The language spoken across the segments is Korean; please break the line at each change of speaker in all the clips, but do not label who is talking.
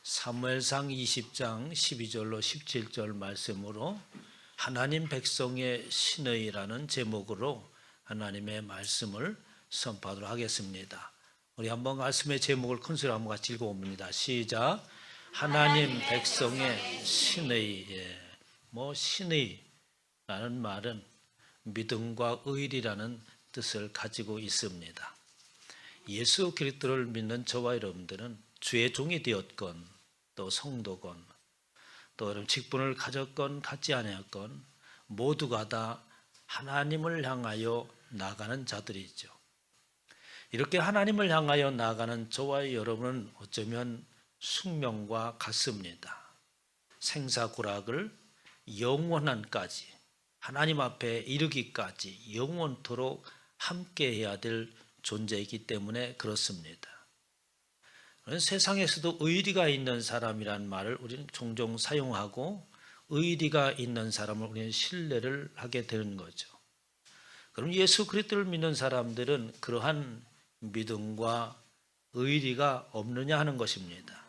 사무엘상 20장 12절로 17절 말씀으로 하나님 백성의 신의라는 제목으로 하나님의 말씀을 선포하도록 하겠습니다. 우리 한번 말씀의 제목을 큰 소리로 한번 같이 읽어봅니다. 시작. 하나님 백성의 신의. 신의라는 말은 믿음과 의리라는 뜻을 가지고 있습니다. 예수 그리스도를 믿는 저와 여러분들은 주의 종이 되었건 또 성도건 또 여러분 직분을 가졌건 갖지 아니었건 모두가 다 하나님을 향하여 나가는 자들이죠. 이렇게 하나님을 향하여 나가는 저와 여러분은 어쩌면 숙명과 같습니다. 생사고락을 영원한까지 하나님 앞에 이르기까지 영원토록 함께해야 될 존재이기 때문에 그렇습니다. 세상에서도 의리가 있는 사람이란 말을 우리는 종종 사용하고 의리가 있는 사람을 우리는 신뢰를 하게 되는 거죠. 그럼 예수 그리스도를 믿는 사람들은 그러한 믿음과 의리가 없느냐 하는 것입니다.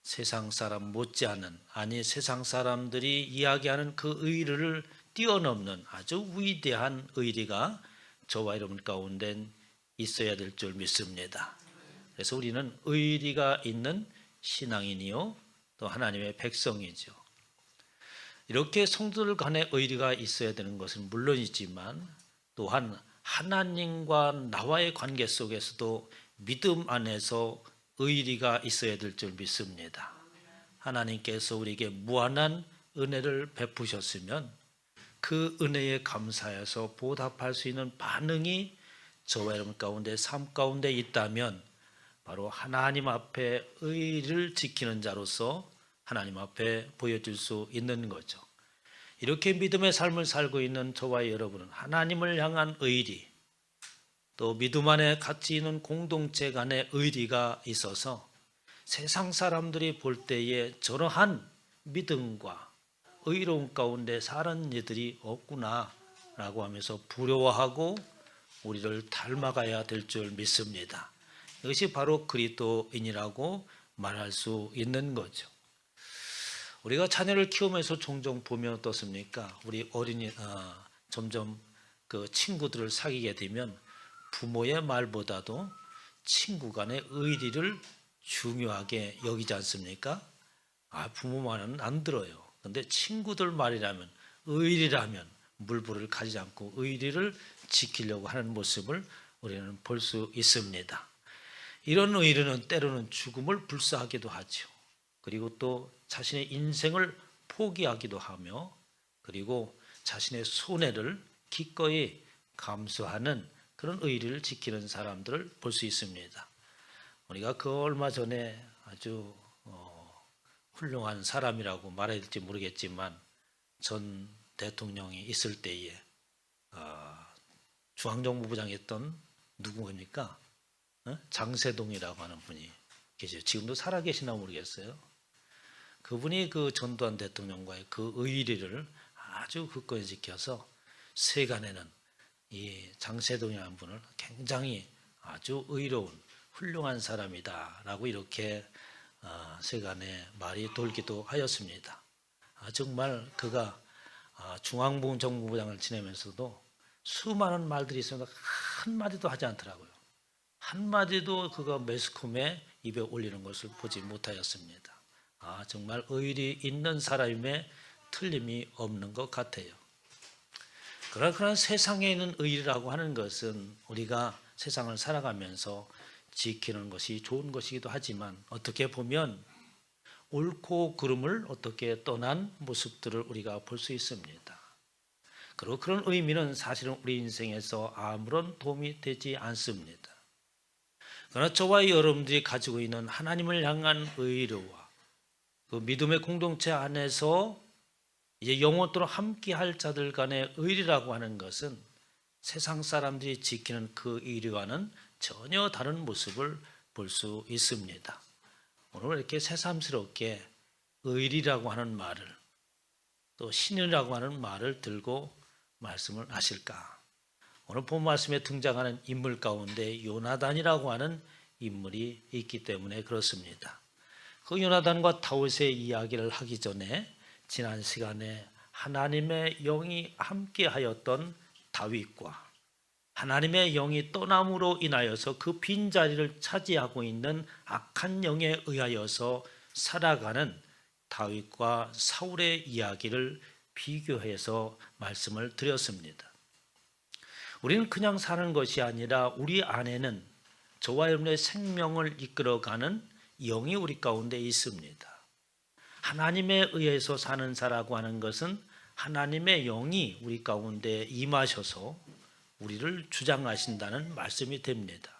세상 사람 못지않은, 아니 세상 사람들이 이야기하는 그 의리를 뛰어넘는 아주 위대한 의리가 저와 여러분 가운데 있어야 될 줄 믿습니다. 그래서 우리는 의리가 있는 신앙인이요 또 하나님의 백성이죠. 이렇게 성도들 간에 의리가 있어야 되는 것은 물론이지만 또한 하나님과 나와의 관계 속에서도 믿음 안에서 의리가 있어야 될 줄 믿습니다. 하나님께서 우리에게 무한한 은혜를 베푸셨으면 그 은혜에 감사해서 보답할 수 있는 반응이 저와 여러분 가운데 삶 가운데 있다면 바로 하나님 앞에 의를 지키는 자로서 하나님 앞에 보여줄 수 있는 거죠. 이렇게 믿음의 삶을 살고 있는 저와 여러분은 하나님을 향한 의리, 또 믿음 안에 같이 있는 공동체 간의 의리가 있어서 세상 사람들이 볼 때에 저러한 믿음과 의로움 가운데 사는 이들이 없구나라고 하면서 부러워하고 우리를 닮아가야 될 줄 믿습니다. 이것이 바로 그리스도인이라고 말할 수 있는 거죠. 우리가 자녀를 키우면서 종종 보면 어떻습니까? 우리 어린이 점점 그 친구들을 사귀게 되면 부모의 말보다도 친구 간의 의리를 중요하게 여기지 않습니까? 부모 말은 안 들어요. 그런데 친구들 말이라면, 의리라면 물불을 가지지 않고 의리를 지키려고 하는 모습을 우리는 볼 수 있습니다. 이런 의리는 때로는 죽음을 불사하기도 하죠. 그리고 또 자신의 인생을 포기하기도 하며, 그리고 자신의 손해를 기꺼이 감수하는 그런 의리를 지키는 사람들을 볼 수 있습니다. 우리가 그 얼마 전에 아주 훌륭한 사람이라고 말해야 될지 모르겠지만 전 대통령이 있을 때에 중앙정보부장이었던 누구입니까? 장세동이라고 하는 분이 계세요. 지금도 살아계시나 모르겠어요. 그분이 그 전두환 대통령과의 그 의리를 아주 굳건히 지켜서 세간에는 이 장세동이라는 분을 굉장히 아주 의로운 훌륭한 사람이다라고 이렇게 세간에 말이 돌기도 하였습니다. 정말 그가 중앙정보부장을 지내면서도 수많은 말들이 있으면서 한마디도 하지 않더라고요. 한마디도 그가 매스컴에 입에 올리는 것을 보지 못하였습니다. 정말 의리 있는 사람임에 틀림이 없는 것 같아요. 그러나 세상에 있는 의리라고 하는 것은 우리가 세상을 살아가면서 지키는 것이 좋은 것이기도 하지만 어떻게 보면 옳고 그름을 어떻게 떠난 모습들을 우리가 볼 수 있습니다. 그리고 그런 의미는 사실은 우리 인생에서 아무런 도움이 되지 않습니다. 그러나 저와 여러분들이 가지고 있는 하나님을 향한 의리와 그 믿음의 공동체 안에서 이제 영원토록 함께할 자들 간의 의리라고 하는 것은 세상 사람들이 지키는 그 의리와는 전혀 다른 모습을 볼 수 있습니다. 오늘 이렇게 새삼스럽게 의리라고 하는 말을 또 신이라고 하는 말을 들고 말씀을 하실까? 오늘 본 말씀에 등장하는 인물 가운데 요나단이라고 하는 인물이 있기 때문에 그렇습니다. 그 요나단과 다윗의 이야기를 하기 전에 지난 시간에 하나님의 영이 함께하였던 다윗과 하나님의 영이 떠남으로 인하여서 그 빈자리를 차지하고 있는 악한 영에 의하여서 살아가는 다윗과 사울의 이야기를 비교해서 말씀을 드렸습니다. 우리는 그냥 사는 것이 아니라 우리 안에는 저와 여러분의 생명을 이끌어가는 영이 우리 가운데 있습니다. 하나님에 의해서 사는 자라고 하는 것은 하나님의 영이 우리 가운데 임하셔서 우리를 주장하신다는 말씀이 됩니다.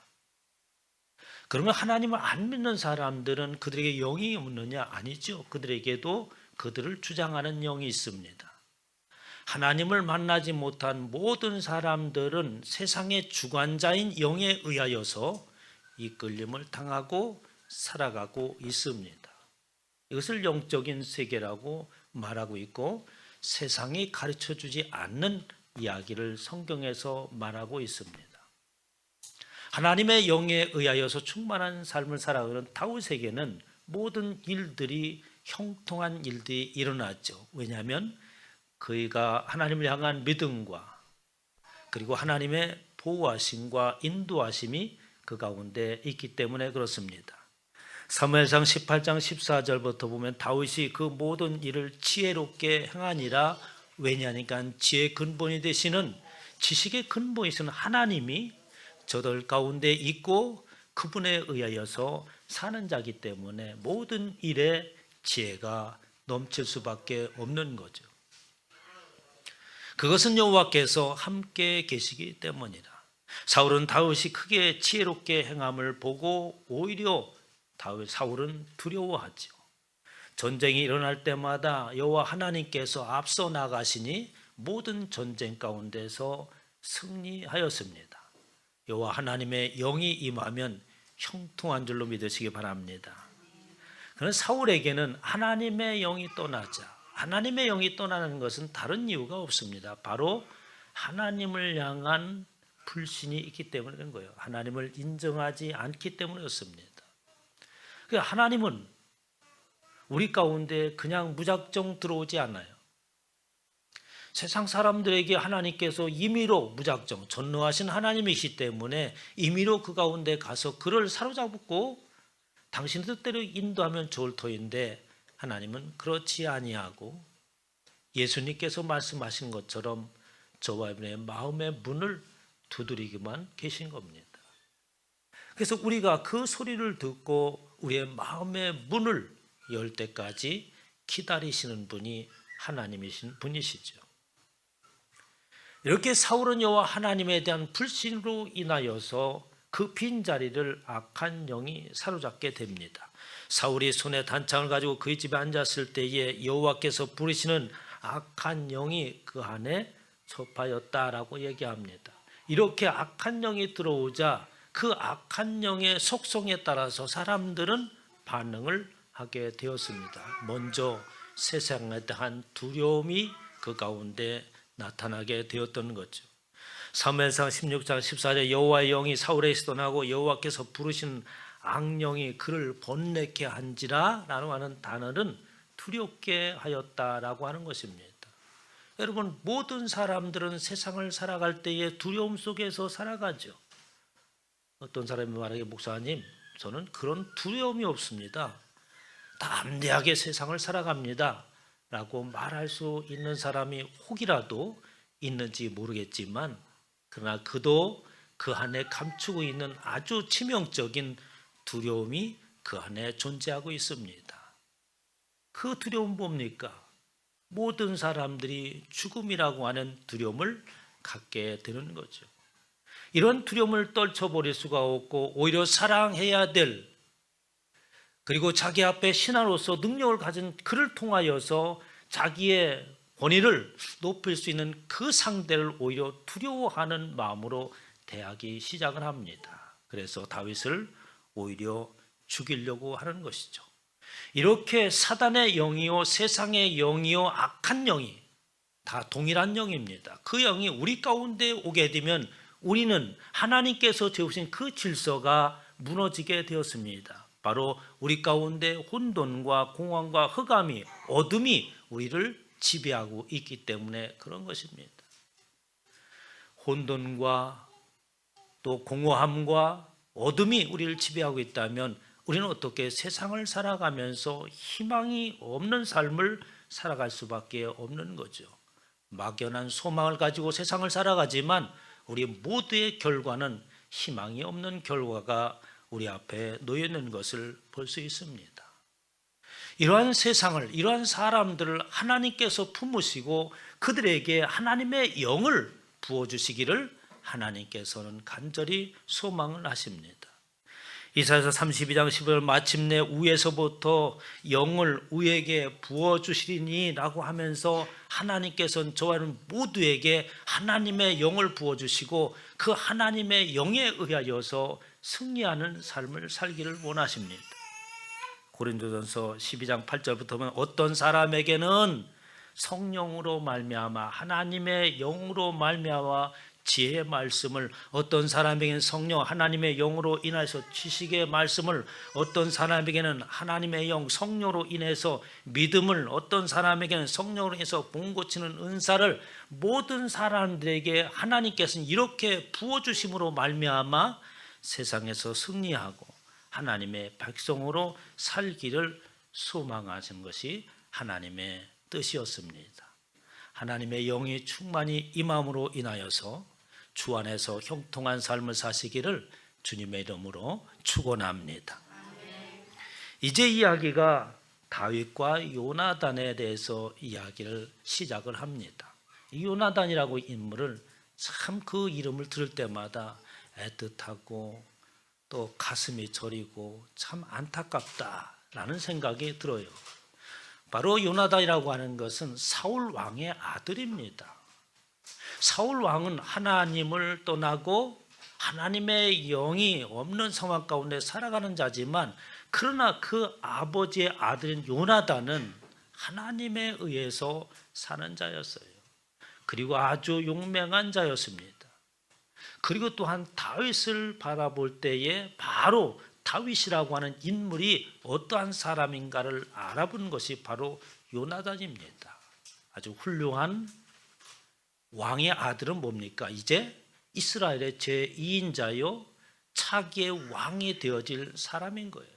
그러면 하나님을 안 믿는 사람들은 그들에게 영이 없느냐? 아니죠. 그들에게도 그들을 주장하는 영이 있습니다. 하나님을 만나지 못한 모든 사람들은 세상의 주관자인 영에 의하여서 이끌림을 당하고 살아가고 있습니다. 이것을 영적인 세계라고 말하고 있고 세상이 가르쳐주지 않는 이야기를 성경에서 말하고 있습니다. 하나님의 영에 의하여서 충만한 삶을 살아가는 다윗에게는 모든 일들이 형통한 일들이 일어났죠. 왜냐하면 그가 하나님을 향한 믿음과 그리고 하나님의 보호하심과 인도하심이 그 가운데 있기 때문에 그렇습니다. 사무엘상 18장 14절부터 보면 다윗이 그 모든 일을 지혜롭게 행하니라. 왜냐하니까 지혜의 근본이 되시는 지식의 근본이시는 하나님이 저들 가운데 있고 그분에 의하여서 사는 자기 때문에 모든 일에 지혜가 넘칠 수밖에 없는 거죠. 그것은 여호와께서 함께 계시기 때문이라. 사울은 다윗이 크게 지혜롭게 행함을 보고 오히려 사울은 두려워하죠. 전쟁이 일어날 때마다 여호와 하나님께서 앞서 나가시니 모든 전쟁 가운데서 승리하였습니다. 여호와 하나님의 영이 임하면 형통한 줄로 믿으시기 바랍니다. 그런데 사울에게는 하나님의 영이 떠나자. 하나님의 영이 떠나는 것은 다른 이유가 없습니다. 바로 하나님을 향한 불신이 있기 때문에 그런 거예요. 하나님을 인정하지 않기 때문이었습니다. 하나님은 우리 가운데 그냥 무작정 들어오지 않아요. 세상 사람들에게 하나님께서 임의로 무작정 전능하신 하나님이시기 때문에 임의로 그 가운데 가서 그를 사로잡고 당신 뜻대로 인도하면 좋을 터인데 하나님은 그렇지 아니하고 예수님께서 말씀하신 것처럼 저와 여러분의 마음의 문을 두드리기만 계신 겁니다. 그래서 우리가 그 소리를 듣고 우리의 마음의 문을 열 때까지 기다리시는 분이 하나님이신 분이시죠. 이렇게 사울은 여호와 하나님에 대한 불신으로 인하여서 그 빈자리를 악한 영이 사로잡게 됩니다. 사울이 손에 단창을 가지고 그의 집에 앉았을 때에 여호와께서 부르시는 악한 영이 그 안에 접하였다라고 얘기합니다. 이렇게 악한 영이 들어오자 그 악한 영의 속성에 따라서 사람들은 반응을 하게 되었습니다. 먼저 세상에 대한 두려움이 그 가운데 나타나게 되었던 거죠. 사무엘상 16장 14절 여호와의 영이 사울에게서 떠나고 여호와께서 부르신 악령이 그를 번뇌케 한지라 라고 하는 단어는 두렵게 하였다라고 하는 것입니다. 여러분 모든 사람들은 세상을 살아갈 때에 두려움 속에서 살아가죠. 어떤 사람이 말하기에 목사님 저는 그런 두려움이 없습니다. 담대하게 세상을 살아갑니다 라고 말할 수 있는 사람이 혹이라도 있는지 모르겠지만 그러나 그도 그 안에 감추고 있는 아주 치명적인 두려움이 그 안에 존재하고 있습니다. 그 두려움은 뭡니까? 모든 사람들이 죽음이라고 하는 두려움을 갖게 되는 거죠. 이런 두려움을 떨쳐버릴 수가 없고 오히려 사랑해야 될 그리고 자기 앞에 신하로서 능력을 가진 그를 통하여서 자기의 권위를 높일 수 있는 그 상대를 오히려 두려워하는 마음으로 대하기 시작을 합니다. 그래서 다윗을 오히려 죽이려고 하는 것이죠. 이렇게 사단의 영이요 세상의 영이요 악한 영이 다 동일한 영입니다. 그 영이 우리 가운데 오게 되면 우리는 하나님께서 세우신 그 질서가 무너지게 되었습니다. 바로 우리 가운데 혼돈과 공황과 흑암이, 어둠이 우리를 지배하고 있기 때문에 그런 것입니다. 혼돈과 또 공허함과 어둠이 우리를 지배하고 있다면 우리는 어떻게 세상을 살아가면서 희망이 없는 삶을 살아갈 수밖에 없는 거죠. 막연한 소망을 가지고 세상을 살아가지만 우리 모두의 결과는 희망이 없는 결과가 우리 앞에 놓여 있는 것을 볼 수 있습니다. 이러한 세상을, 이러한 사람들을 하나님께서 품으시고 그들에게 하나님의 영을 부어주시기를 하나님께서는 간절히 소망을 하십니다. 이사야서 32장 15절 마침내 우에서부터 영을 우에게 부어주시리니 라고 하면서 하나님께서는 저와 여러분 모두에게 하나님의 영을 부어주시고 그 하나님의 영에 의하여서 승리하는 삶을 살기를 원하십니다. 고린도전서 12장 8절부터 보면 어떤 사람에게는 성령으로 말미암아 하나님의 영으로 말미암아 지혜의 말씀을, 어떤 사람에게는 성령 하나님의 영으로 인해서 지식의 말씀을, 어떤 사람에게는 하나님의 영 성령으로 인해서 믿음을, 어떤 사람에게는 성령으로 인해서 몸 고치는 은사를, 모든 사람들에게 하나님께서는 이렇게 부어주심으로 말미암아 세상에서 승리하고 하나님의 백성으로 살기를 소망하시는 것이 하나님의 뜻이었습니다. 하나님의 영이 충만히 임함으로 인하여서 주 안에서 형통한 삶을 사시기를 주님의 이름으로 축원합니다. 이제 이야기가 다윗과 요나단에 대해서 이야기를 시작을 합니다. 이 요나단이라고 인물을 참 그 이름을 들을 때마다 애틋하고 또 가슴이 저리고 참 안타깝다라는 생각이 들어요. 바로 요나단이라고 하는 것은 사울 왕의 아들입니다. 사울 왕은 하나님을 떠나고 하나님의 영이 없는 상황 가운데 살아가는 자지만, 그러나 그 아버지의 아들인 요나단은 하나님에 의해서 사는 자였어요. 그리고 아주 용맹한 자였습니다. 그리고 또한 다윗을 바라볼 때에 바로 다윗이라고 하는 인물이 어떠한 사람인가를 알아본 것이 바로 요나단입니다. 아주 훌륭한 왕의 아들은 뭡니까? 이제 이스라엘의 제2인자요 차기의 왕이 되어질 사람인 거예요.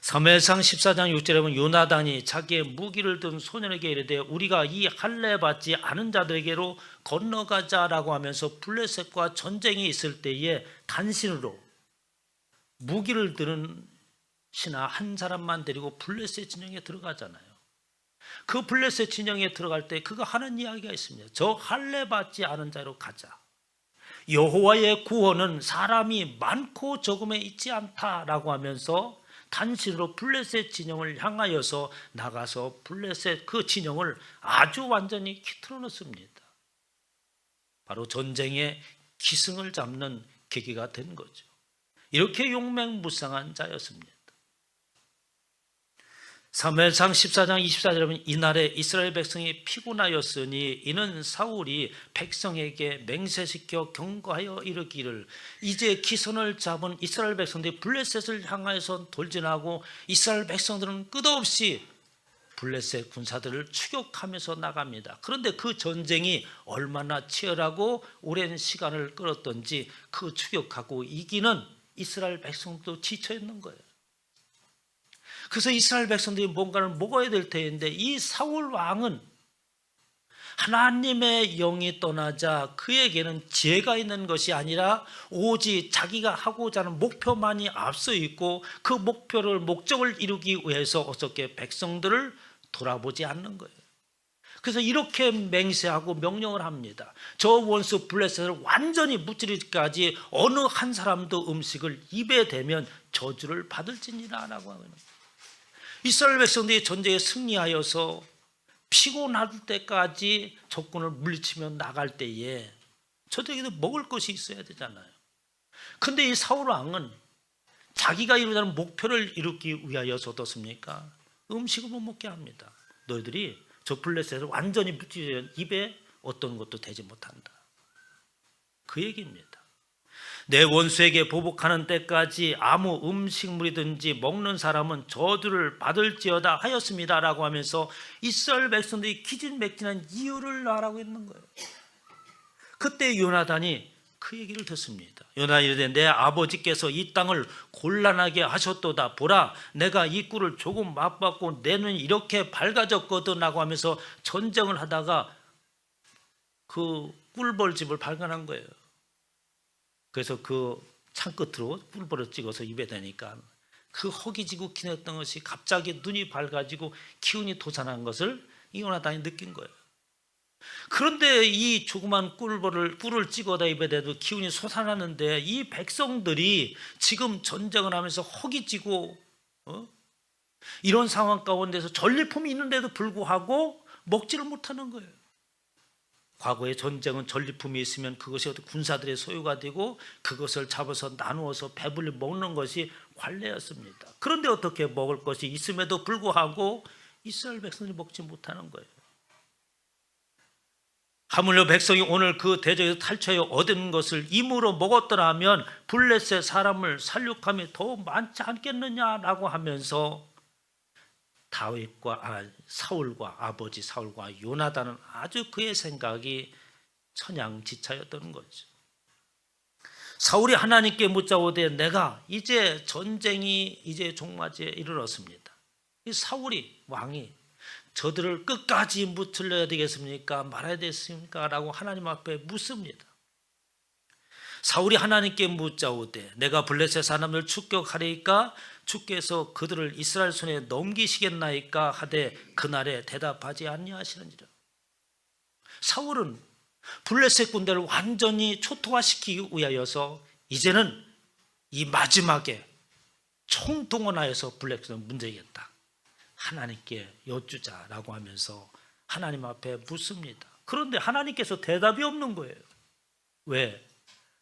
사무엘상 14장 6절에 보면 요나단이 자기의 무기를 든 소년에게 이르되 우리가 이 할례 받지 않은 자들에게로 건너가자라고 하면서 블레셋과 전쟁이 있을 때에 단신으로 무기를 드는 신하 한 사람만 데리고 블레셋 진영에 들어가잖아요. 그 블레셋 진영에 들어갈 때 그가 하는 이야기가 있습니다. 저 할례 받지 않은 자로 가자. 여호와의 구원은 사람이 많고 적음에 있지 않다라고 하면서 단신으로 블레셋 진영을 향하여서 나가서 블레셋 그 진영을 아주 완전히 휘틀어 놓습니다. 바로 전쟁의 기승을 잡는 계기가 된 거죠. 이렇게 용맹무쌍한 자였습니다. 사무엘상 14장 24절에 보면 이날에 이스라엘 백성이 피곤하였으니 이는 사울이 백성에게 맹세시켜 경고하여 이르기를 이제 기선을 잡은 이스라엘 백성들이 블레셋을 향하여서 돌진하고 이스라엘 백성들은 끝없이 블레셋 군사들을 추격하면서 나갑니다. 그런데 그 전쟁이 얼마나 치열하고 오랜 시간을 끌었던지 그 추격하고 이기는 이스라엘 백성도 지쳐 있는 거예요. 그래서 이스라엘 백성들이 뭔가를 먹어야 될 터인데 이 사울 왕은 하나님의 영이 떠나자 그에게는 지혜가 있는 것이 아니라 오직 자기가 하고자 하는 목표만이 앞서 있고 그 목적을 이루기 위해서 어떻게 백성들을 돌아보지 않는 거예요. 그래서 이렇게 맹세하고 명령을 합니다. 저 원수 블레셋을 완전히 무찌르기까지 어느 한 사람도 음식을 입에 대면 저주를 받을지니라 라고 하는 거예요. 이스라엘 백성들이 전쟁에 승리하여서 피곤할 때까지 적군을 물리치며 나갈 때에 저들에게도 먹을 것이 있어야 되잖아요. 그런데 이 사울 왕은 자기가 이루자는 목표를 이루기 위하여서 어떻습니까? 음식을 못 먹게 합니다. 너희들이 저 블레셋을 완전히 무찌르면 입에 어떤 것도 되지 못한다. 그 얘기입니다. 내 원수에게 보복하는 때까지 아무 음식물이든지 먹는 사람은 저주를 받을지어다 하였습니다라고 하면서 이스라엘 백성들이 기진맥진한 이유를 말하고 있는 거예요. 그때 요나단이 그 얘기를 듣습니다. 요나단이 이르되 내 아버지께서 이 땅을 곤란하게 하셨도다. 보라, 내가 이 꿀을 조금 맛봤고 내 눈이 이렇게 밝아졌거든 라고 하면서 전쟁을 하다가 그 꿀벌집을 발견한 거예요. 그래서 그 창끝으로 꿀벌을 찍어서 입에 대니까 그 허기지고 기냈던 것이 갑자기 눈이 밝아지고 기운이 솟아난 것을 이 요나단이 느낀 거예요. 그런데 이 조그만 꿀을 찍어다 입에 대도 기운이 솟아나는데 이 백성들이 지금 전쟁을 하면서 허기지고 이런 상황 가운데서 전리품이 있는데도 불구하고 먹지를 못하는 거예요. 과거의 전쟁은 전리품이 있으면 그것이 어떤 군사들의 소유가 되고 그것을 잡아서 나누어서 배불리 먹는 것이 관례였습니다. 그런데 어떻게 먹을 것이 있음에도 불구하고 이스라엘 백성들이 먹지 못하는 거예요. 하물며 백성이 오늘 그 대적에서 탈취하여 얻은 것을 임으로 먹었더라면 블레셋 사람을 살육함이 더 많지 않겠느냐라고 하면서 사울과 아버지 사울과 요나단은 아주 그의 생각이 천양지차였던 거죠. 사울이 하나님께 묻자오되 내가 이제 전쟁이 이제 종마지에 이르렀습니다. 이 사울이 왕이 저들을 끝까지 무찔러야 되겠습니까? 말아야 되겠습니까? 라고 하나님 앞에 묻습니다. 사울이 하나님께 묻자오되 내가 블레셋 사람을 축격하리이까 주께서 그들을 이스라엘 손에 넘기시겠나이까 하되 그날에 대답하지 아니하시느니라. 사울은 블레셋 군대를 완전히 초토화시키기 위하여서 이제는 이 마지막에 총동원하여서 블레셋을 문제겠다. 하나님께 여쭈자라고 하면서 하나님 앞에 묻습니다. 그런데 하나님께서 대답이 없는 거예요. 왜?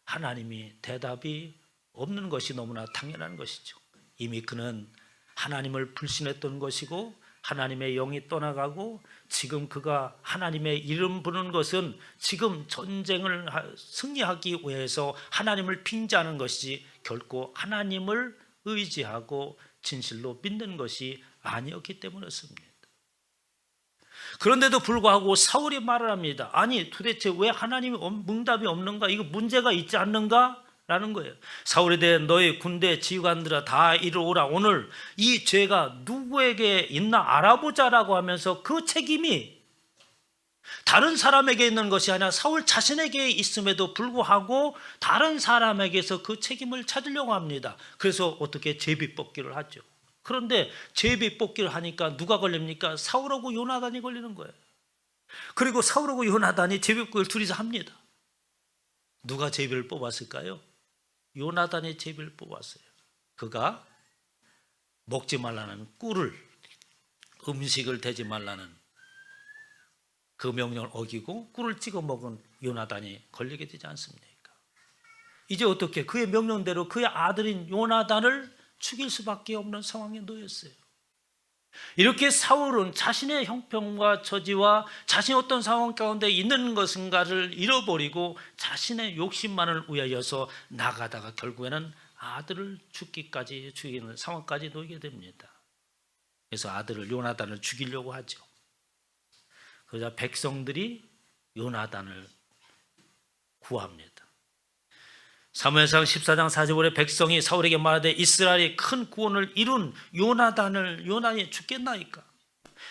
하나님이 대답이 없는 것이 너무나 당연한 것이죠. 이미 그는 하나님을 불신했던 것이고 하나님의 영이 떠나가고 지금 그가 하나님의 이름 부르는 것은 지금 전쟁을 승리하기 위해서 하나님을 빙자하는 것이지 결코 하나님을 의지하고 진실로 믿는 것이 아니었기 때문이었습니다. 그런데도 불구하고 사울이 말을 합니다. 아니 도대체 왜 하나님이 응답이 없는가? 이거 문제가 있지 않는가? 라는 거예요. 사울에 대해 너희 군대 지휘관들아 다 이리 오라. 오늘 이 죄가 누구에게 있나 알아보자라고 하면서 그 책임이 다른 사람에게 있는 것이 아니라 사울 자신에게 있음에도 불구하고 다른 사람에게서 그 책임을 찾으려고 합니다. 그래서 어떻게 제비뽑기를 하죠. 그런데 제비뽑기를 하니까 누가 걸립니까? 사울하고 요나단이 걸리는 거예요. 그리고 사울하고 요나단이 제비뽑기를 둘이서 합니다. 누가 제비를 뽑았을까요? 요나단이 제비를 뽑았어요. 그가 먹지 말라는 꿀을, 음식을 대지 말라는 그 명령을 어기고 꿀을 찍어 먹은 요나단이 걸리게 되지 않습니까? 이제 어떻게 그의 명령대로 그의 아들인 요나단을 죽일 수밖에 없는 상황에 놓였어요. 이렇게 사울은 자신의 형편과 처지와 자신이 어떤 상황 가운데 있는 것인가를 잃어버리고 자신의 욕심만을 위하여서 나가다가 결국에는 아들을 죽이는 상황까지 놓이게 됩니다. 그래서 아들을 요나단을 죽이려고 하죠. 그러자 백성들이 요나단을 구합니다. 사무엘상 14장 45절에 백성이 사울에게 말하되 이스라엘이 큰 구원을 이룬 요나단이 죽겠나이까?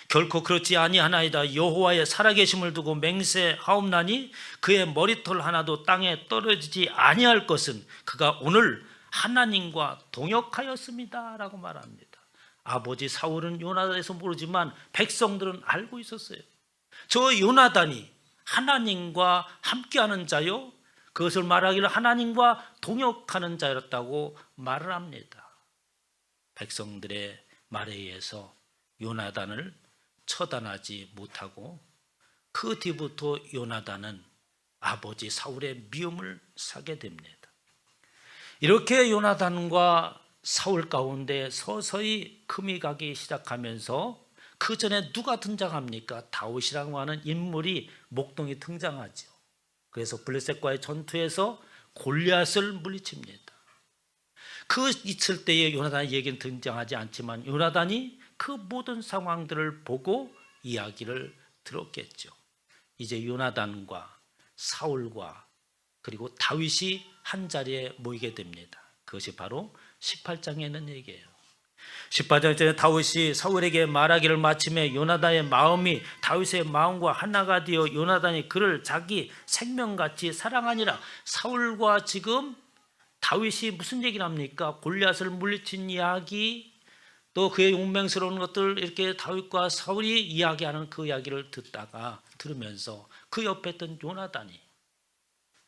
결코 그렇지 아니하나이다. 여호와의 살아계심을 두고 맹세하옵나니 그의 머리털 하나도 땅에 떨어지지 아니할 것은 그가 오늘 하나님과 동역하였습니다 라고 말합니다. 아버지 사울은 요나단에 대해서 모르지만 백성들은 알고 있었어요. 저 요나단이 하나님과 함께하는 자요, 그것을 말하기를 하나님과 동역하는 자였다고 말을 합니다. 백성들의 말에 의해서 요나단을 처단하지 못하고 그 뒤부터 요나단은 아버지 사울의 미움을 사게 됩니다. 이렇게 요나단과 사울 가운데 서서히 금이 가기 시작하면서 그 전에 누가 등장합니까? 다윗이라고 하는 인물이 목동이 등장하죠. 그래서 블레셋과의 전투에서 골리앗을 물리칩니다. 그 있을 때에 요나단의 얘기는 등장하지 않지만 요나단이 그 모든 상황들을 보고 이야기를 들었겠죠. 이제 요나단과 사울과 그리고 다윗이 한 자리에 모이게 됩니다. 그것이 바로 18장에 있는 얘기예요. 18장에 다윗이 사울에게 말하기를 마침에 요나단의 마음이 다윗의 마음과 하나가 되어 요나단이 그를 자기 생명같이 사랑하니라. 사울과 지금 다윗이 무슨 얘기를 합니까? 골리앗을 물리친 이야기, 또 그의 용맹스러운 것들, 이렇게 다윗과 사울이 이야기하는 그 이야기를 들으면서 그 옆에 있던 요나단이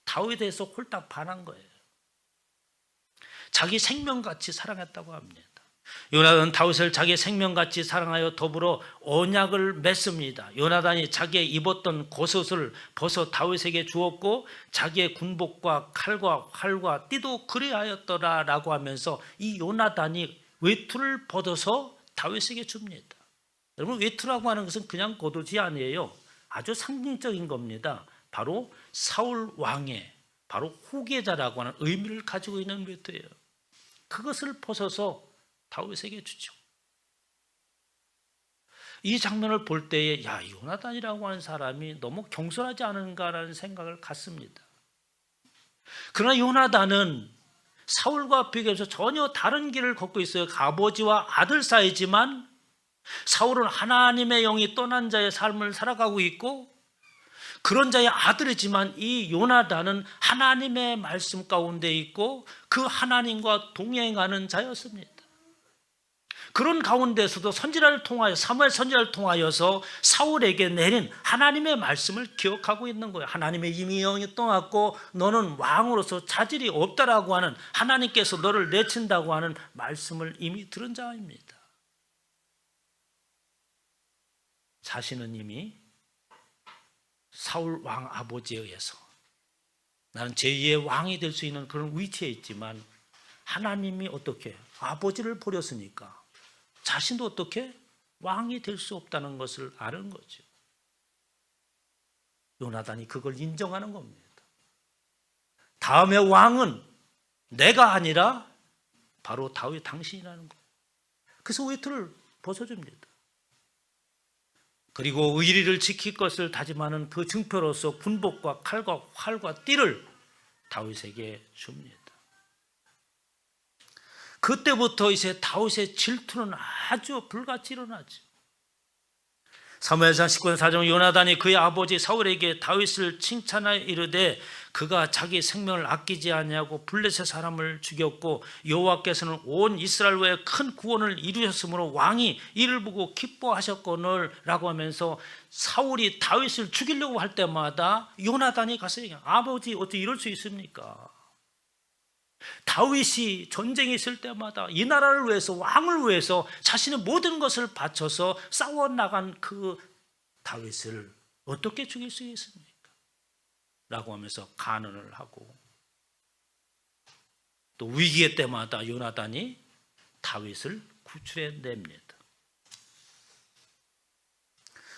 다윗에 대해서 홀딱 반한 거예요. 자기 생명같이 사랑했다고 합니다. 요나단은 다윗을 자기 생명같이 사랑하여 더불어 언약을 맺습니다. 요나단이 자기의 입었던 겉옷을 벗어 다윗에게 주었고 자기의 군복과 칼과 활과 띠도 그리하였더라라고 하면서 이 요나단이 외투를 벗어서 다윗에게 줍니다. 여러분, 외투라고 하는 것은 그냥 겉옷이 아니에요. 아주 상징적인 겁니다. 바로 사울 왕의 바로 후계자라고 하는 의미를 가지고 있는 외투예요. 그것을 벗어서 다윗에게 주죠. 이 장면을 볼 때에 요나단이라고 하는 사람이 너무 겸손하지 않은가라는 생각을 갖습니다. 그러나 요나단은 사울과 비교해서 전혀 다른 길을 걷고 있어요. 아버지와 아들 사이지만 사울은 하나님의 영이 떠난 자의 삶을 살아가고 있고 그런 자의 아들이지만 이 요나단은 하나님의 말씀 가운데 있고 그 하나님과 동행하는 자였습니다. 그런 가운데서도 선지자를 통하여 사무엘 선지자를 통하여서 사울에게 내린 하나님의 말씀을 기억하고 있는 거예요. 하나님의 이미 영이 떠났고 너는 왕으로서 자질이 없다라고 하는 하나님께서 너를 내친다고 하는 말씀을 이미 들은 자입니다. 자신은 이미 사울 왕 아버지에 의해서 나는 제2의 왕이 될 수 있는 그런 위치에 있지만 하나님이 어떻게 아버지를 버렸으니까 자신도 어떻게 왕이 될 수 없다는 것을 아는 거죠. 요나단이 그걸 인정하는 겁니다. 다음의 왕은 내가 아니라 바로 다윗 당신이라는 거예요. 그래서 외투를 벗어줍니다. 그리고 의리를 지킬 것을 다짐하는 그 증표로서 군복과 칼과 활과 띠를 다윗에게 줍니다. 그때부터 이제 다윗의 질투는 아주 불같이 일어나죠. 사무엘상 19장 4절 요나단이 그의 아버지 사울에게 다윗을 칭찬하여 이르되 그가 자기 생명을 아끼지 아니하고 블레셋 사람을 죽였고 여호와께서는 온 이스라엘 외에 큰 구원을 이루셨으므로 왕이 이를 보고 기뻐하셨거늘 라고 하면서 사울이 다윗을 죽이려고 할 때마다 요나단이 가서 얘기해요. 아버지 어떻게 이럴 수 있습니까? 다윗이 전쟁이 있을 때마다 이 나라를 위해서 왕을 위해서 자신의 모든 것을 바쳐서 싸워나간 그 다윗을 어떻게 죽일 수 있습니까? 라고 하면서 간언을 하고 또 위기의 때마다 요나단이 다윗을 구출해 냅니다.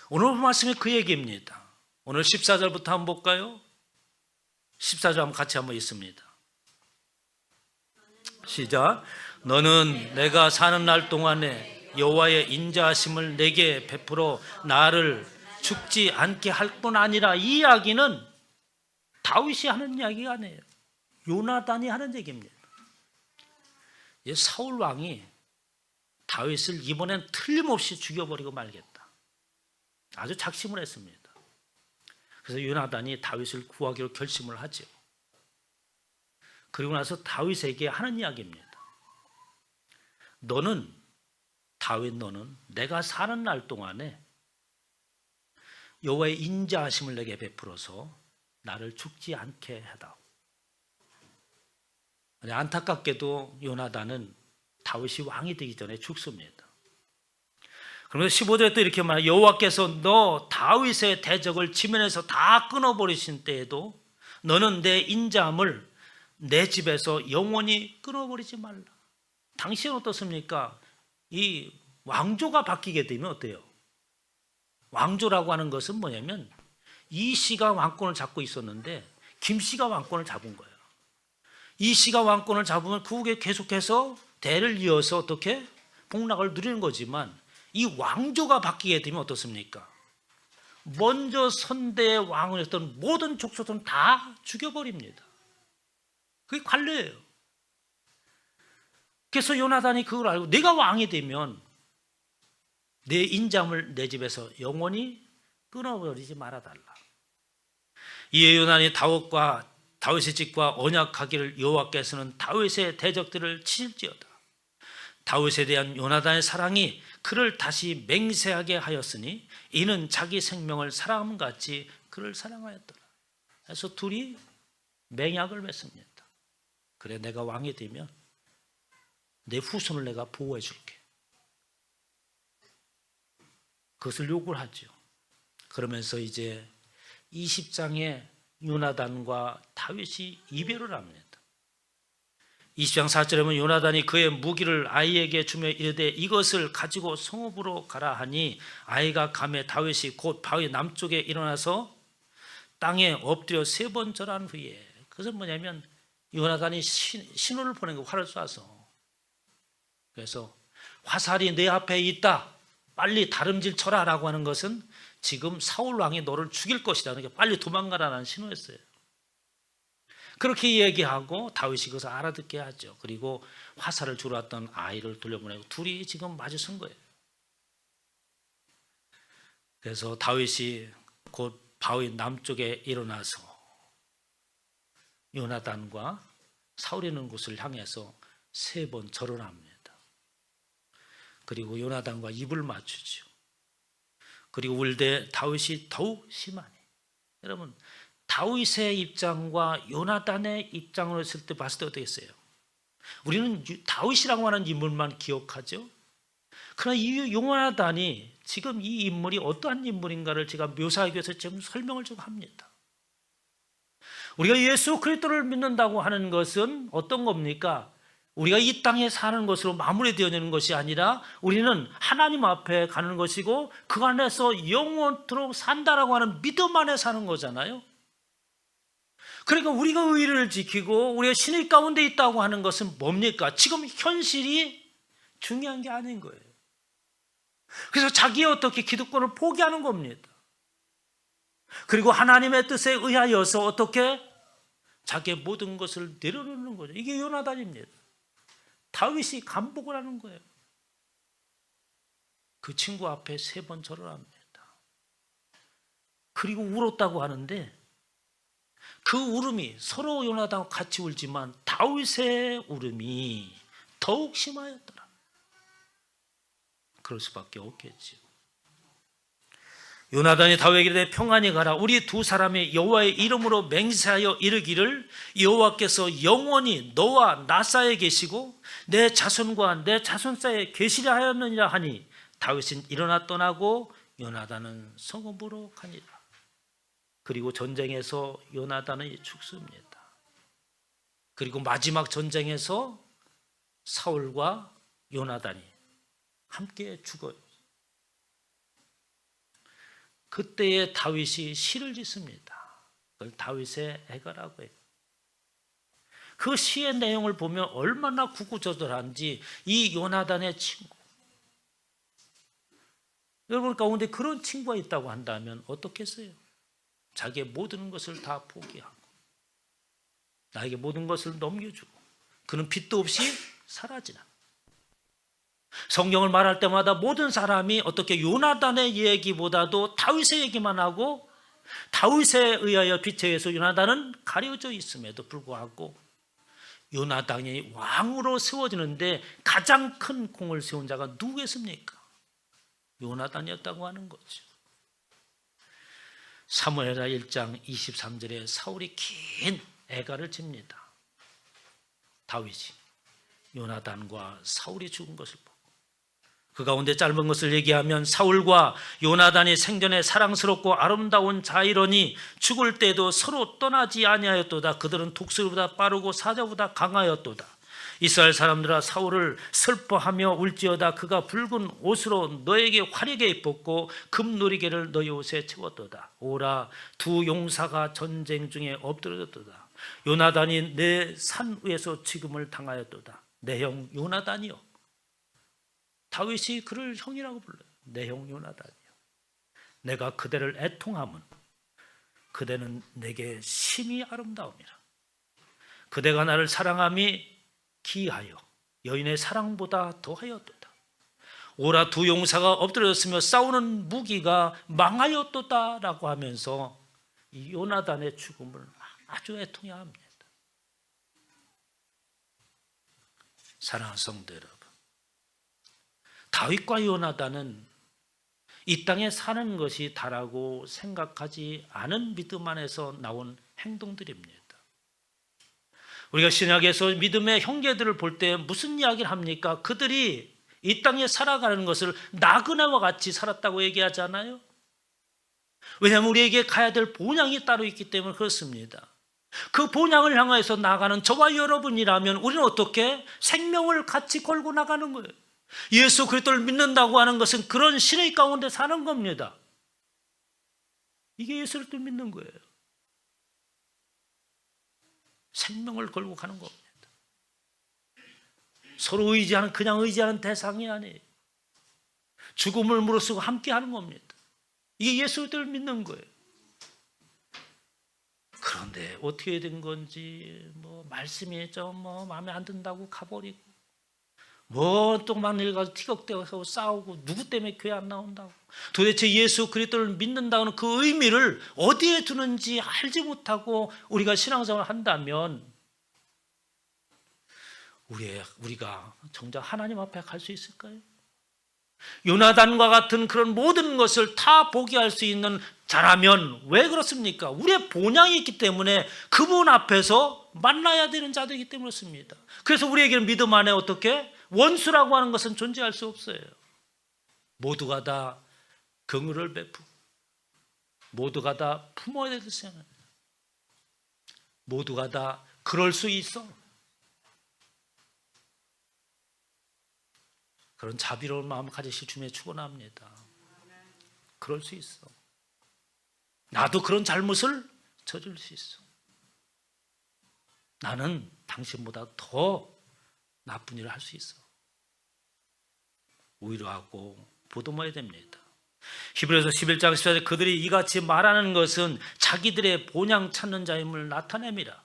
오늘 말씀이 그 얘기입니다. 오늘 14절부터 한번 볼까요? 14절 한번 같이 한번 읽습니다. 시작. 너는 내가 사는 날 동안에 여호와의 인자하심을 내게 베풀어 나를 죽지 않게 할 뿐 아니라 이 이야기는 다윗이 하는 이야기가 아니에요. 요나단이 하는 얘기입니다. 사울 왕이 다윗을 이번엔 틀림없이 죽여버리고 말겠다. 아주 작심을 했습니다. 그래서 요나단이 다윗을 구하기로 결심을 하죠. 그리고 나서 다윗에게 하는 이야기입니다. 다윗 너는 내가 사는 날 동안에 여호와의 인자하심을 내게 베풀어서 나를 죽지 않게 해다오. 안타깝게도 요나단은 다윗이 왕이 되기 전에 죽습니다. 그러면서 15절에 또 이렇게 말해요. 여호와께서 너 다윗의 대적을 지면에서 다 끊어버리신 때에도 너는 내 인자함을 내 집에서 영원히 끊어버리지 말라. 당시는 어떻습니까? 이 왕조가 바뀌게 되면 어때요? 왕조라고 하는 것은 뭐냐면 이 씨가 왕권을 잡고 있었는데 김 씨가 왕권을 잡은 거예요. 이씨가 왕권을 잡으면 그 후에 계속해서 대를 이어서 어떻게 복락을 누리는 거지만 이 왕조가 바뀌게 되면 어떻습니까? 먼저 선대의 왕이었던 모든 족속들은 다 죽여버립니다. 그게 관례예요. 그래서 요나단이 그걸 알고 내가 왕이 되면 내 인장을 내 집에서 영원히 끊어버리지 말아달라. 이에 요나단이 다윗의 집과 언약하기를 여호와께서는 다윗의 대적들을 치실지어다. 다윗에 대한 요나단의 사랑이 그를 다시 맹세하게 하였으니 이는 자기 생명을 사랑함같이 그를 사랑하였더라. 그래서 둘이 맹약을 맺습니다. 그래, 내가 왕이 되면 내 후손을 내가 보호해 줄게. 그것을 요구를 하죠. 그러면서 이제 20장에 요나단과 다윗이 이별을 합니다. 20장 4절에 보면 요나단이 그의 무기를 아이에게 주며 이르되 이것을 가지고 성읍으로 가라 하니 아이가 가매 다윗이 곧 바위 남쪽에 일어나서 땅에 엎드려 3번 절한 후에, 그것은 뭐냐면 요나단이 신호를 보낸 거, 활을 쏴서. 그래서 화살이 내 앞에 있다, 빨리 다름질 쳐라 라고 하는 것은 지금 사울 왕이 너를 죽일 것이다, 그러니까 빨리 도망가라는 신호였어요. 그렇게 얘기하고 다윗이 그것을 알아듣게 하죠. 그리고 화살을 주러 왔던 아이를 돌려보내고 둘이 지금 마주선 거예요. 그래서 다윗이 곧 바위 남쪽에 일어나서 요나단과 사울이 있는 곳을 향해서 3번 절을 합니다. 그리고 요나단과 입을 맞추죠. 그리고 울되 다윗이 더욱 심하니, 여러분 다윗의 입장과 요나단의 입장으로 했을 때 봤을 때 어떻겠어요? 우리는 다윗이라고 하는 인물만 기억하죠. 그러나 이 요나단이 지금 이 인물이 어떠한 인물인가를 제가 묘사하기 위해서 지금 설명을 좀 합니다. 우리가 예수 그리스도를 믿는다고 하는 것은 어떤 겁니까? 우리가 이 땅에 사는 것으로 마무리되어지는 것이 아니라 우리는 하나님 앞에 가는 것이고 그 안에서 영원토록 산다라고 하는 믿음 안에 사는 거잖아요. 그러니까 우리가 의를 지키고 우리가 신의 가운데 있다고 하는 것은 뭡니까? 지금 현실이 중요한 게 아닌 거예요. 그래서 자기의 어떻게 기득권을 포기하는 겁니다. 그리고 하나님의 뜻에 의하여서 어떻게 자기의 모든 것을 내려놓는 거죠. 이게 요나단입니다. 다윗이 간복을 하는 거예요. 그 친구 앞에 3번 절을 합니다. 그리고 울었다고 하는데 그 울음이 서로 요나단과 같이 울지만 다윗의 울음이 더욱 심하였더라. 그럴 수밖에 없겠죠. 요나단이 다윗에게 이르되 평안히 가라. 우리 두 사람이 여호와의 이름으로 맹세하여 이르기를 여호와께서 영원히 너와 나 사이에 계시고 내 자손과 내 자손 사이에 계시려 하였느니라 하니 다윗은 일어나 떠나고 요나단은 성읍으로 가니라. 그리고 전쟁에서 요나단이 죽습니다. 그리고 마지막 전쟁에서 사울과 요나단이 함께 죽어요. 그때에 다윗이 시를 짓습니다. 그걸 다윗의 애가라고 해요. 그 시의 내용을 보면 얼마나 구구절절한지 이 요나단의 친구, 여러분 가운데 그런 친구가 있다고 한다면 어떻겠어요? 자기의 모든 것을 다 포기하고 나에게 모든 것을 넘겨주고 그는 빚도 없이 사라지는, 성경을 말할 때마다 모든 사람이 어떻게 요나단의 얘기보다도 다윗의 얘기만 하고 다윗에 의하여 빛에 의해서 요나단은 가려져 있음에도 불구하고 요나단이 왕으로 세워지는데 가장 큰 공을 세운 자가 누구겠습니까? 요나단이었다고 하는 거죠. 사무엘하 1장 23절에 사울이 긴 애가를 칩니다. 다윗이 요나단과 사울이 죽은 것을 보고 그 가운데 짧은 것을 얘기하면 사울과 요나단이 생전에 사랑스럽고 아름다운 자이러니 죽을 때도 서로 떠나지 아니하였도다. 그들은 독수리보다 빠르고 사자보다 강하였도다. 이스라엘 사람들아 사울을 슬퍼하며 울지어다. 그가 붉은 옷으로 너에게 화려게 입었고 금누리개를 너희 옷에 채웠도다. 오라, 두 용사가 전쟁 중에 엎드려졌도다. 요나단이 내 산 위에서 죽음을 당하였도다. 내 형 요나단이요. 다윗이 그를 형이라고 불러요. 내 형 요나단이요. 내가 그대를 애통함은 그대는 내게 심히 아름다움이라. 그대가 나를 사랑함이 기하여 여인의 사랑보다 더하였도다. 오라, 두 용사가 엎드려졌으며 싸우는 무기가 망하였도다 라고 하면서 이 요나단의 죽음을 아주 애통해합니다. 사랑하는 성도 여러분, 다윗과 요나단은 이 땅에 사는 것이 다라고 생각하지 않은 믿음 안에서 나온 행동들입니다. 우리가 신약에서 믿음의 형제들을 볼 때 무슨 이야기를 합니까? 그들이 이 땅에 살아가는 것을 나그네와 같이 살았다고 얘기하잖아요. 왜냐하면 우리에게 가야 될 본향이 따로 있기 때문에 그렇습니다. 그 본향을 향해서 나가는 저와 여러분이라면 우리는 어떻게 생명을 같이 걸고 나가는 거예요. 예수 그리스도를 믿는다고 하는 것은 그런 신의 가운데 사는 겁니다. 이게 예수 그리스도를 믿는 거예요. 생명을 걸고 가는 겁니다. 서로 의지하는, 그냥 의지하는 대상이 아니에요. 죽음을 무릅쓰고 함께 하는 겁니다. 이게 예수 그리스도를 믿는 거예요. 그런데 어떻게 된 건지 말씀이 좀 마음에 안 든다고 가버리고 또 만일 가서 티격태격하고 싸우고 누구 때문에 교회 안 나온다고, 도대체 예수 그리스도를 믿는다는 그 의미를 어디에 두는지 알지 못하고 우리가 신앙생활을 한다면 우리가 정작 하나님 앞에 갈 수 있을까요? 요나단과 같은 그런 모든 것을 다 포기할 수 있는 자라면 왜 그렇습니까? 우리의 본향이 있기 때문에 그분 앞에서 만나야 되는 자들이기 때문에 그렇습니다. 그래서 우리에게는 믿음 안에 어떻게 원수라고 하는 것은 존재할 수 없어요. 모두가 다 긍휼을 베푸고 모두가 다 품어야 될 생각, 모두가 다 그럴 수 있어. 그런 자비로운 마음을 가지실 주님의 축원합니다. 그럴 수 있어. 나도 그런 잘못을 저질 수 있어. 나는 당신보다 더 나쁜 일을 할 수 있어. 위로하고 보듬어야 됩니다. 히브리서 11장 14절, 그들이 이같이 말하는 것은 자기들의 본향 찾는 자임을 나타냅니다.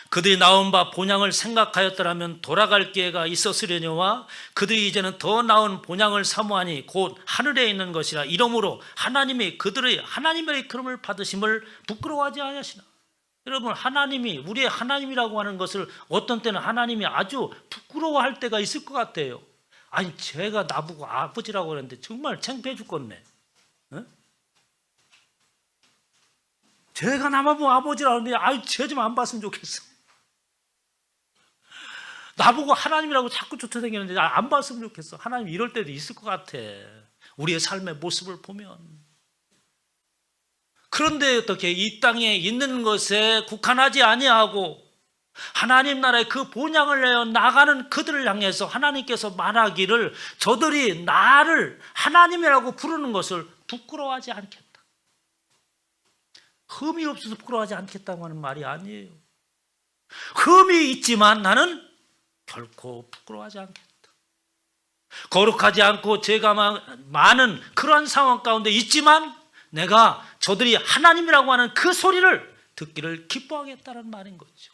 그들이 나온 바 본향을 생각하였더라면 돌아갈 기회가 있었으려니와 그들이 이제는 더 나은 본향을 사모하니 곧 하늘에 있는 것이라. 이러므로 하나님이 그들의 하나님의 이끌음을 받으심을 부끄러워하지 않으시나. 여러분, 하나님이 우리의 하나님이라고 하는 것을 어떤 때는 하나님이 아주 부끄러워할 때가 있을 것 같아요. 아니, 제가 나보고 아버지라고 그랬는데 정말 창피해 죽겠네. 어? 제가 나보고 아버지라고 하는데 쟤 좀 안 봤으면 좋겠어. 나보고 하나님이라고 자꾸 쫓아다니는데 안 봤으면 좋겠어. 하나님 이럴 때도 있을 것 같아. 우리의 삶의 모습을 보면. 그런데 어떻게 이 땅에 있는 것에 국한하지 아니하고 하나님 나라의 그 본향을 내어 나가는 그들을 향해서 하나님께서 말하기를 저들이 나를 하나님이라고 부르는 것을 부끄러워하지 않겠다. 흠이 없어서 부끄러워하지 않겠다고 하는 말이 아니에요. 흠이 있지만 나는 결코 부끄러워하지 않겠다. 거룩하지 않고 죄가 많은 그러한 상황 가운데 있지만 내가 저들이 하나님이라고 하는 그 소리를 듣기를 기뻐하겠다는 말인 거죠.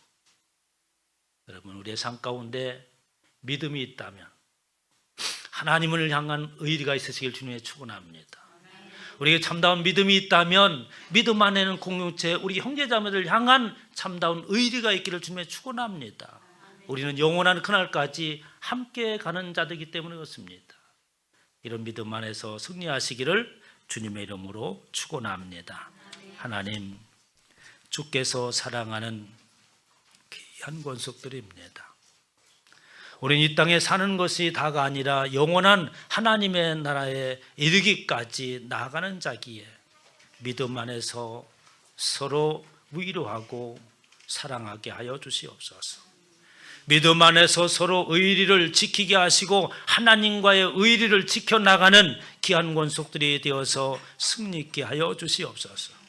여러분, 우리의 삶 가운데 믿음이 있다면 하나님을 향한 의리가 있으시길 주님의 축원합니다. 우리에게 참다운 믿음이 있다면 믿음 안에는 공동체 우리 형제자매들 향한 참다운 의리가 있기를 주님의 축원합니다. 우리는 영원한 그날까지 함께 가는 자들이기 때문에 그렇습니다. 이런 믿음 안에서 승리하시기를 주님의 이름으로 축원합니다. 하나님, 주께서 사랑하는 귀한 권속들입니다. 우리는 이 땅에 사는 것이 다가 아니라 영원한 하나님의 나라에 이르기까지 나아가는 자기에 믿음 안에서 서로 위로하고 사랑하게 하여 주시옵소서. 믿음 안에서 서로 의리를 지키게 하시고 하나님과의 의리를 지켜나가는 귀한 권속들이 되어서 승리 있게 하여 주시옵소서.